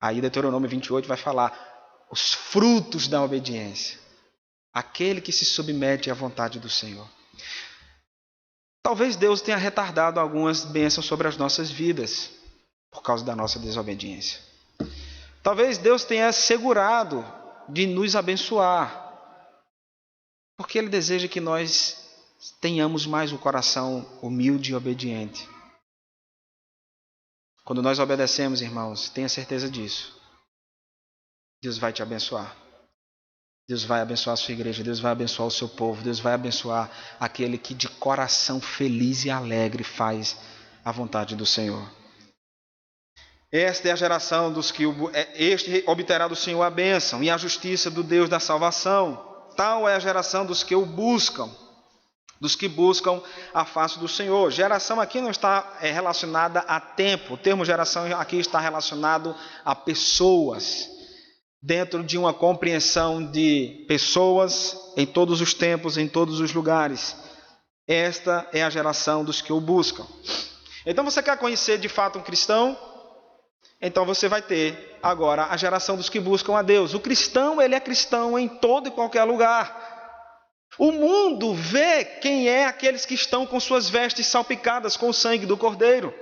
[SPEAKER 1] Aí Deuteronômio 28 vai falar os frutos da obediência. Aquele que se submete à vontade do Senhor. Talvez Deus tenha retardado algumas bênçãos sobre as nossas vidas, por causa da nossa desobediência. Talvez Deus tenha segurado de nos abençoar, porque Ele deseja que nós tenhamos mais o coração humilde e obediente. Quando nós obedecemos, irmãos, tenha certeza disso. Deus vai te abençoar. Deus vai abençoar a sua igreja, Deus vai abençoar o seu povo, Deus vai abençoar aquele que de coração feliz e alegre faz a vontade do Senhor. Esta é a geração dos que este obterá do Senhor a bênção e a justiça do Deus da salvação. Tal é a geração dos que o buscam, dos que buscam a face do Senhor. Geração aqui não está relacionada a tempo. O termo geração aqui está relacionado a pessoas, dentro de uma compreensão de pessoas em todos os tempos, em todos os lugares. Esta é a geração dos que o buscam. Então você quer conhecer de fato um cristão? Então você vai ter agora a geração dos que buscam a Deus. O cristão, ele é cristão em todo e qualquer lugar. O mundo vê quem é aqueles que estão com suas vestes salpicadas com o sangue do Cordeiro.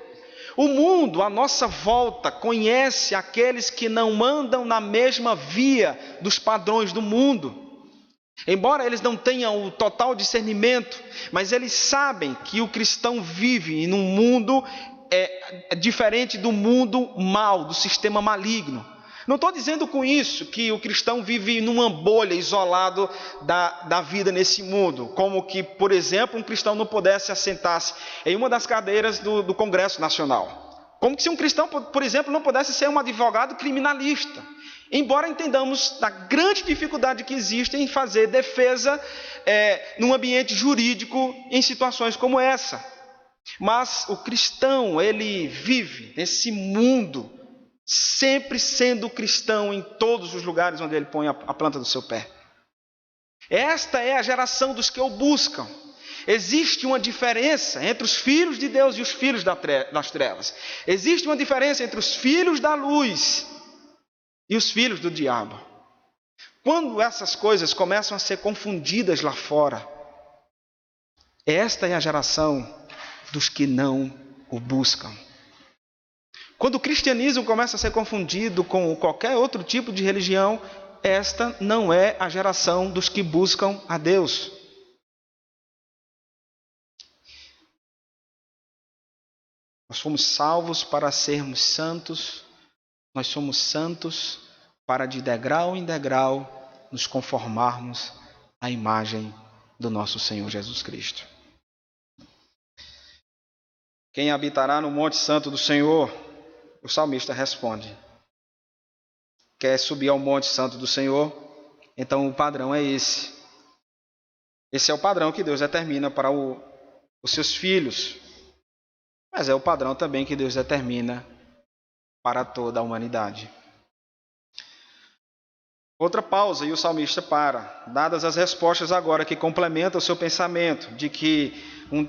[SPEAKER 1] O mundo, à nossa volta, conhece aqueles que não andam na mesma via dos padrões do mundo. Embora eles não tenham o total discernimento, mas eles sabem que o cristão vive em um mundo diferente do mundo mau, do sistema maligno. Não estou dizendo com isso que o cristão vive numa bolha, isolado da vida nesse mundo. Como que, por exemplo, um cristão não pudesse assentar-se em uma das cadeiras do Congresso Nacional. Como que se um cristão, por exemplo, não pudesse ser um advogado criminalista. Embora entendamos da grande dificuldade que existe em fazer defesa num ambiente jurídico em situações como essa. Mas o cristão, ele vive nesse mundo, sempre sendo cristão em todos os lugares onde ele põe a planta do seu pé. Esta é a geração dos que o buscam. Existe uma diferença entre os filhos de Deus e os filhos das trevas. Existe uma diferença entre os filhos da luz e os filhos do diabo. Quando essas coisas começam a ser confundidas lá fora, esta é a geração dos que não o buscam. Quando o cristianismo começa a ser confundido com qualquer outro tipo de religião, esta não é a geração dos que buscam a Deus. Nós fomos salvos para sermos santos, nós somos santos para de degrau em degrau nos conformarmos à imagem do nosso Senhor Jesus Cristo. Quem habitará no monte santo do Senhor? O salmista responde: quer subir ao Monte Santo do Senhor, então o padrão é esse. Esse é o padrão que Deus determina para os seus filhos, mas é o padrão também que Deus determina para toda a humanidade. Outra pausa e o salmista para, dadas as respostas agora que complementam o seu pensamento de que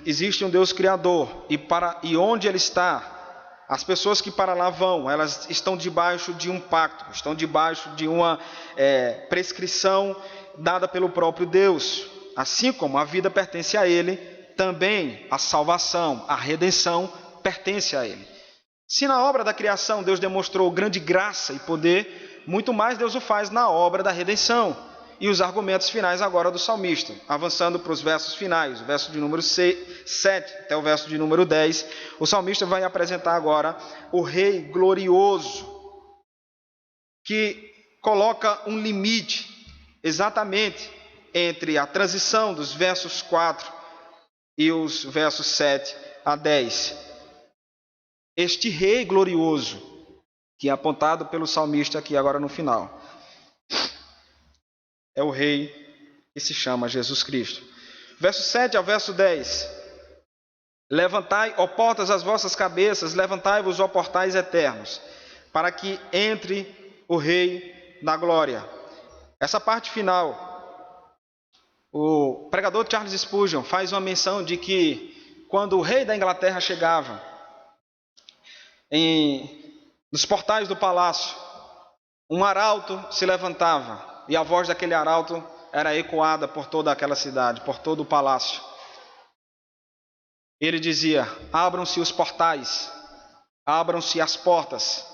[SPEAKER 1] existe um Deus Criador e onde Ele está, as pessoas que para lá vão, elas estão debaixo de um pacto, estão debaixo de uma prescrição dada pelo próprio Deus. Assim como a vida pertence a Ele, também a salvação, a redenção pertence a Ele. Se na obra da criação Deus demonstrou grande graça e poder, muito mais Deus o faz na obra da redenção. E os argumentos finais agora do salmista, avançando para os versos finais, o verso de número 7 até o verso de número 10, o salmista vai apresentar agora o Rei glorioso, que coloca um limite exatamente entre a transição dos versos 4 e os versos 7 a 10. Este Rei glorioso, que é apontado pelo salmista aqui agora no final, é o Rei que se chama Jesus Cristo. Verso 7 ao verso 10. Levantai, ó portas, as vossas cabeças, levantai-vos, ó portais eternos, para que entre o Rei da glória. Essa parte final, o pregador Charles Spurgeon faz uma menção de que quando o rei da Inglaterra chegava nos portais do palácio, um arauto se levantava e a voz daquele arauto era ecoada por toda aquela cidade, por todo o palácio. Ele dizia: abram-se os portais, abram-se as portas.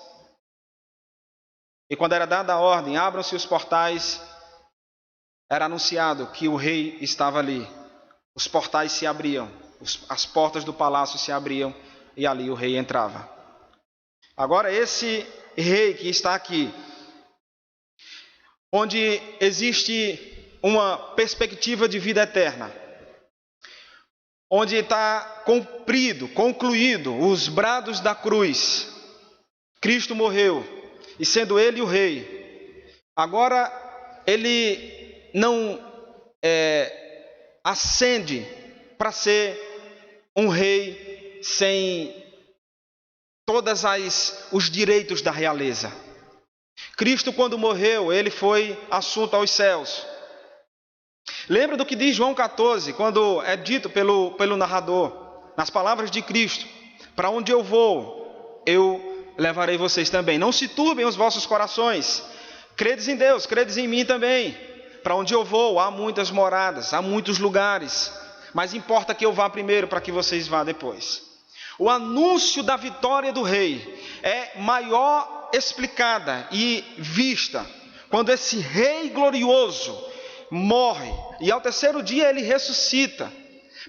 [SPEAKER 1] E quando era dada a ordem, abram-se os portais, era anunciado que o rei estava ali. Os portais se abriam, as portas do palácio se abriam e ali o rei entrava. Agora esse rei que está aqui, onde existe uma perspectiva de vida eterna, onde está concluído os brados da cruz, Cristo morreu, e sendo Ele o Rei, agora Ele não ascende para ser um rei sem todos os direitos da realeza. Cristo, quando morreu, Ele foi assunto aos céus. Lembra do que diz João 14, quando é dito pelo narrador, nas palavras de Cristo: para onde eu vou, eu levarei vocês também. Não se turbem os vossos corações. Credes em Deus, credes em mim também. Para onde eu vou, há muitas moradas, há muitos lugares. Mas importa que eu vá primeiro para que vocês vá depois. O anúncio da vitória do rei é maior explicada e vista quando esse rei glorioso morre e ao terceiro dia ele ressuscita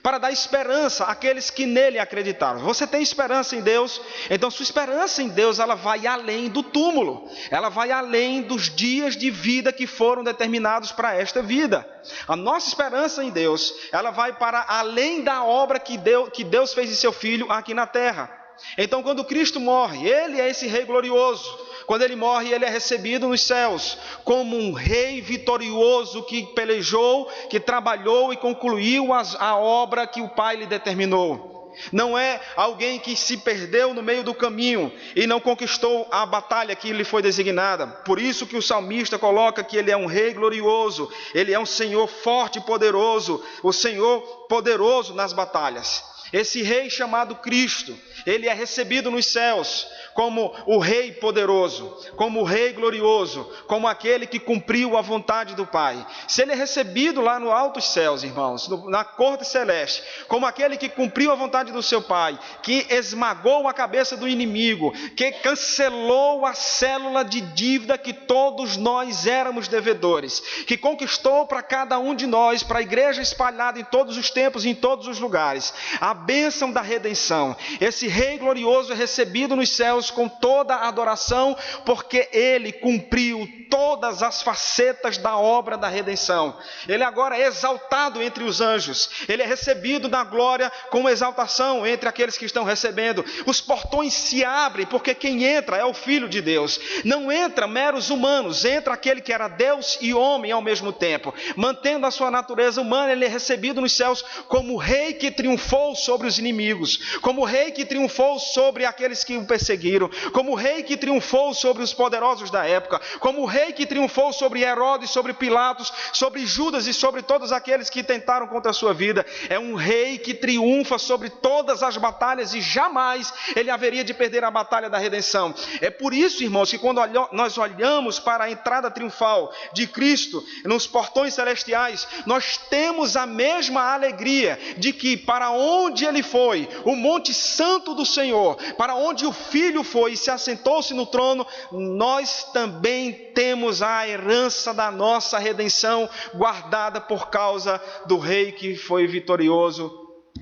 [SPEAKER 1] para dar esperança àqueles que nele acreditaram. Você tem esperança em Deus? Então sua esperança em Deus, ela vai além do túmulo, ela vai além dos dias de vida que foram determinados para esta vida. A nossa esperança em Deus, ela vai para além da obra que Deus fez em seu Filho aqui na terra. Então quando Cristo morre, Ele é esse Rei glorioso. Quando Ele morre, Ele é recebido nos céus como um rei vitorioso que pelejou, que trabalhou e concluiu a obra que o Pai lhe determinou. Não é alguém que se perdeu no meio do caminho e não conquistou a batalha que lhe foi designada. Por isso que o salmista coloca que Ele é um rei glorioso, Ele é um Senhor forte e poderoso, o Senhor poderoso nas batalhas. Esse rei chamado Cristo, Ele é recebido nos céus como o Rei poderoso, como o Rei glorioso, como aquele que cumpriu a vontade do Pai. Se Ele é recebido lá no altos céus, irmãos, na corte celeste, como aquele que cumpriu a vontade do seu Pai, que esmagou a cabeça do inimigo, que cancelou a célula de dívida que todos nós éramos devedores, que conquistou para cada um de nós, para a igreja espalhada em todos os tempos e em todos os lugares, a bênção da redenção. Esse Rei glorioso é recebido nos céus com toda a adoração, porque Ele cumpriu todas as facetas da obra da redenção. Ele agora é exaltado entre os anjos. Ele é recebido na glória com exaltação entre aqueles que estão recebendo. Os portões se abrem, porque quem entra é o Filho de Deus. Não entra meros humanos, entra aquele que era Deus e homem ao mesmo tempo. Mantendo a sua natureza humana, ele é recebido nos céus como o Rei que triunfou sobre os inimigos, como o Rei que triunfou sobre aqueles que o perseguiram, como o Rei que triunfou sobre os poderosos da época, como o Rei que triunfou sobre Herodes, sobre Pilatos, sobre Judas e sobre todos aqueles que tentaram contra a sua vida. É um Rei que triunfa sobre todas as batalhas e jamais ele haveria de perder a batalha da redenção. É por isso, irmãos, que quando nós olhamos para a entrada triunfal de Cristo nos portões celestiais, nós temos a mesma alegria de que para onde ele foi, o Monte Santo do Senhor, para onde o Filho foi e se assentou-se no trono, nós também temos a herança da nossa redenção guardada por causa do Rei que foi vitorioso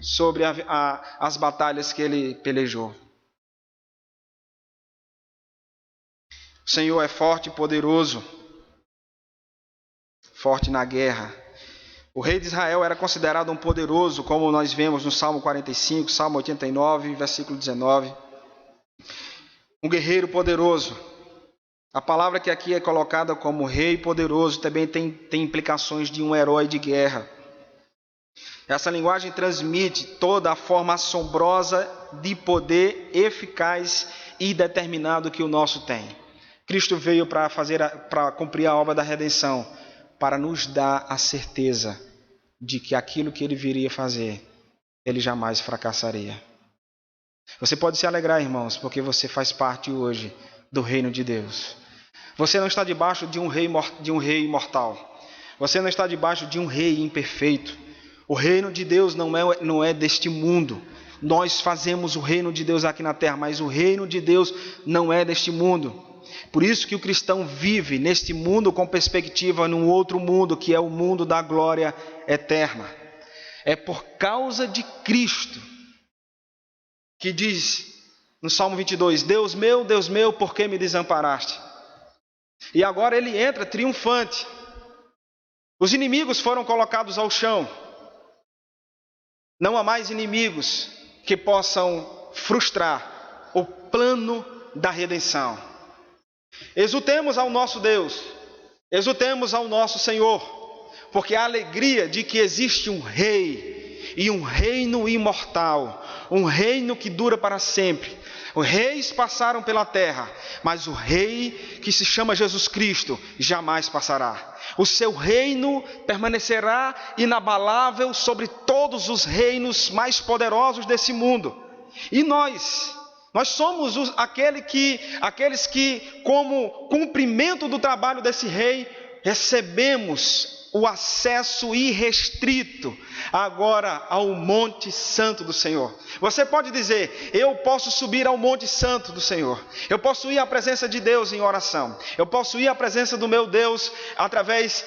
[SPEAKER 1] sobre as batalhas que ele pelejou. O Senhor é forte e poderoso, forte na guerra. O rei de Israel era considerado um poderoso, como nós vemos no Salmo 45, Salmo 89, versículo 19. Um guerreiro poderoso. A palavra que aqui é colocada como rei poderoso também tem implicações de um herói de guerra. Essa linguagem transmite toda a forma assombrosa de poder eficaz e determinado que o nosso tem. Cristo veio para cumprir a obra da redenção, para nos dar a certeza de que aquilo que ele viria fazer, ele jamais fracassaria. Você pode se alegrar, irmãos, porque você faz parte hoje do reino de Deus. Você não está debaixo de um rei imortal. Você não está debaixo de um rei imperfeito. O reino de Deus não é deste mundo. Nós fazemos o reino de Deus aqui na terra, mas o reino de Deus não é deste mundo. Por isso que o cristão vive neste mundo com perspectiva num outro mundo, que é o mundo da glória eterna. É por causa de Cristo que diz no Salmo 22, Deus meu, por que me desamparaste? E agora ele entra triunfante. Os inimigos foram colocados ao chão. Não há mais inimigos que possam frustrar o plano da redenção. Exultemos ao nosso Deus, exultemos ao nosso Senhor, porque a alegria de que existe um rei e um reino imortal, um reino que dura para sempre. Os reis passaram pela terra, mas o rei que se chama Jesus Cristo jamais passará. O seu reino permanecerá inabalável sobre todos os reinos mais poderosos desse mundo. E nós somos aqueles que, como cumprimento do trabalho desse rei, recebemos o acesso irrestrito agora ao Monte Santo do Senhor. Você pode dizer, eu posso subir ao Monte Santo do Senhor. Eu posso ir à presença de Deus em oração. Eu posso ir à presença do meu Deus através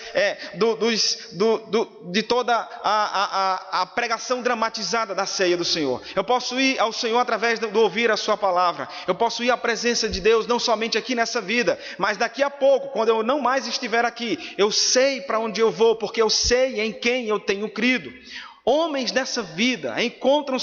[SPEAKER 1] de toda a pregação dramatizada da ceia do Senhor. Eu posso ir ao Senhor através do ouvir a sua palavra. Eu posso ir à presença de Deus não somente aqui nessa vida, mas daqui a pouco, quando eu não mais estiver aqui, eu sei para onde eu vou, porque eu sei em quem eu tenho crido. Homens dessa vida encontram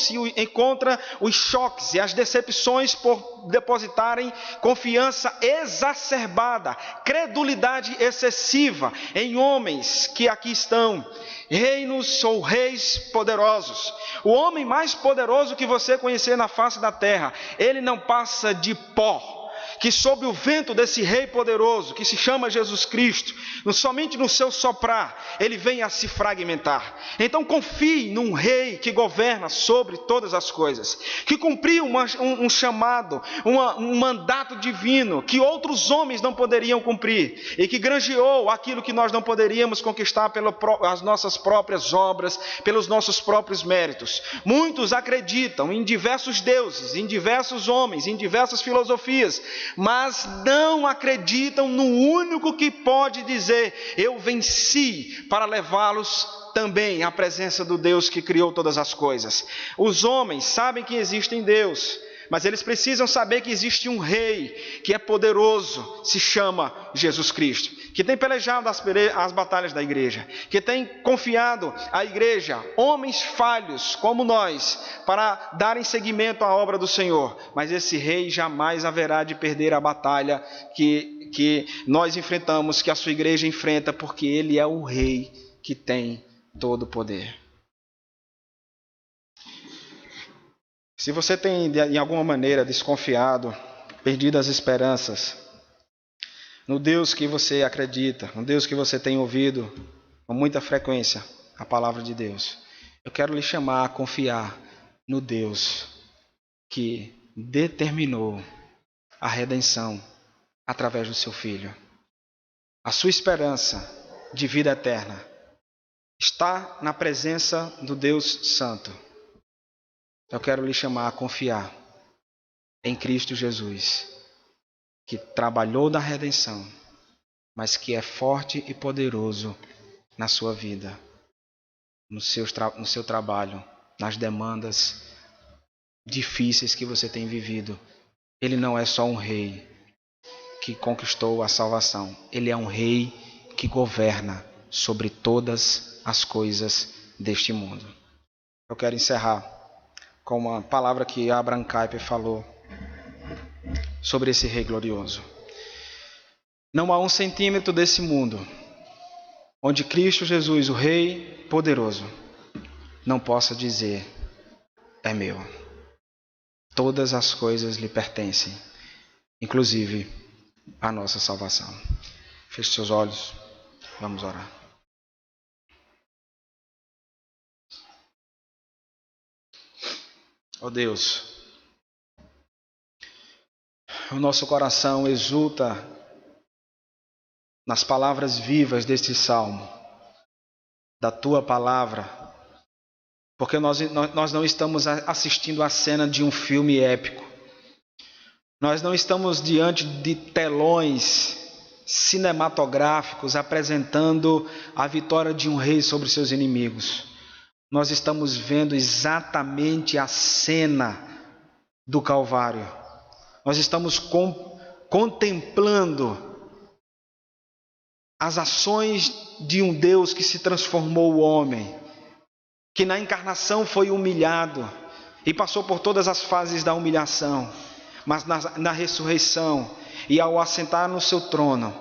[SPEAKER 1] os choques e as decepções por depositarem confiança exacerbada, credulidade excessiva em homens que aqui estão, reinos ou reis poderosos. O homem mais poderoso que você conhecer na face da terra, ele não passa de pó, que sob o vento desse rei poderoso, que se chama Jesus Cristo, somente no seu soprar, ele vem a se fragmentar. Então confie num rei que governa sobre todas as coisas, que cumpriu um chamado, um mandato divino, que outros homens não poderiam cumprir, e que granjeou aquilo que nós não poderíamos conquistar pelas nossas próprias obras, pelos nossos próprios méritos. Muitos acreditam em diversos deuses, em diversos homens, em diversas filosofias, mas não acreditam no único que pode dizer: eu venci, para levá-los também à presença do Deus que criou todas as coisas. Os homens sabem que existe Deus, mas eles precisam saber que existe um rei que é poderoso, se chama Jesus Cristo, que tem pelejado as batalhas da igreja, que tem confiado à igreja homens falhos como nós, para darem seguimento à obra do Senhor. Mas esse rei jamais haverá de perder a batalha que nós enfrentamos, que a sua igreja enfrenta, porque ele é o rei que tem todo o poder. Se você tem, de alguma maneira, desconfiado, perdido as esperanças no Deus que você acredita, no Deus que você tem ouvido com muita frequência, a palavra de Deus, eu quero lhe chamar a confiar no Deus que determinou a redenção através do seu Filho. A sua esperança de vida eterna está na presença do Deus Santo. Eu quero lhe chamar a confiar em Cristo Jesus, que trabalhou na redenção, mas que é forte e poderoso na sua vida, no seu trabalho, nas demandas difíceis que você tem vivido. Ele não é só um rei que conquistou a salvação, ele é um rei que governa sobre todas as coisas deste mundo. Eu quero encerrar com uma palavra que Abraham Kuyper falou sobre esse rei glorioso. Não há 1 centímetro desse mundo onde Cristo Jesus, o rei poderoso, não possa dizer: é meu. Todas as coisas lhe pertencem, inclusive a nossa salvação. Feche seus olhos, vamos orar. Ó Deus, o nosso coração exulta nas palavras vivas deste salmo, da tua palavra, porque nós não estamos assistindo a cena de um filme épico, nós não estamos diante de telões cinematográficos apresentando a vitória de um rei sobre seus inimigos. Nós estamos vendo exatamente a cena do Calvário. Nós estamos contemplando as ações de um Deus que se transformou homem, que na encarnação foi humilhado e passou por todas as fases da humilhação, mas na ressurreição e ao assentar no seu trono,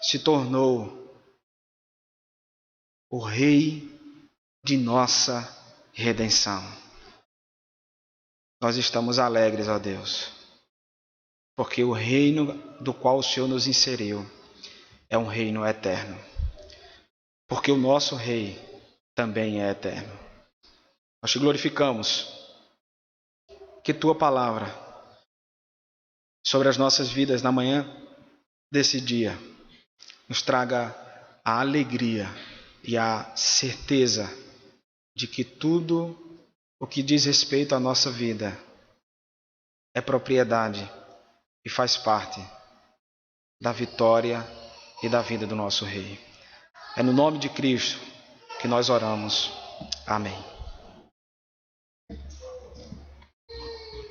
[SPEAKER 1] se tornou o Rei de nossa redenção. Nós estamos alegres, ó Deus, porque o reino do qual o Senhor nos inseriu é um reino eterno, porque o nosso Rei também é eterno. Nós te glorificamos, que tua palavra sobre as nossas vidas na manhã desse dia nos traga a alegria e a certeza de que tudo o que diz respeito à nossa vida é propriedade e faz parte da vitória e da vida do nosso Rei. É no nome de Cristo que nós oramos. Amém.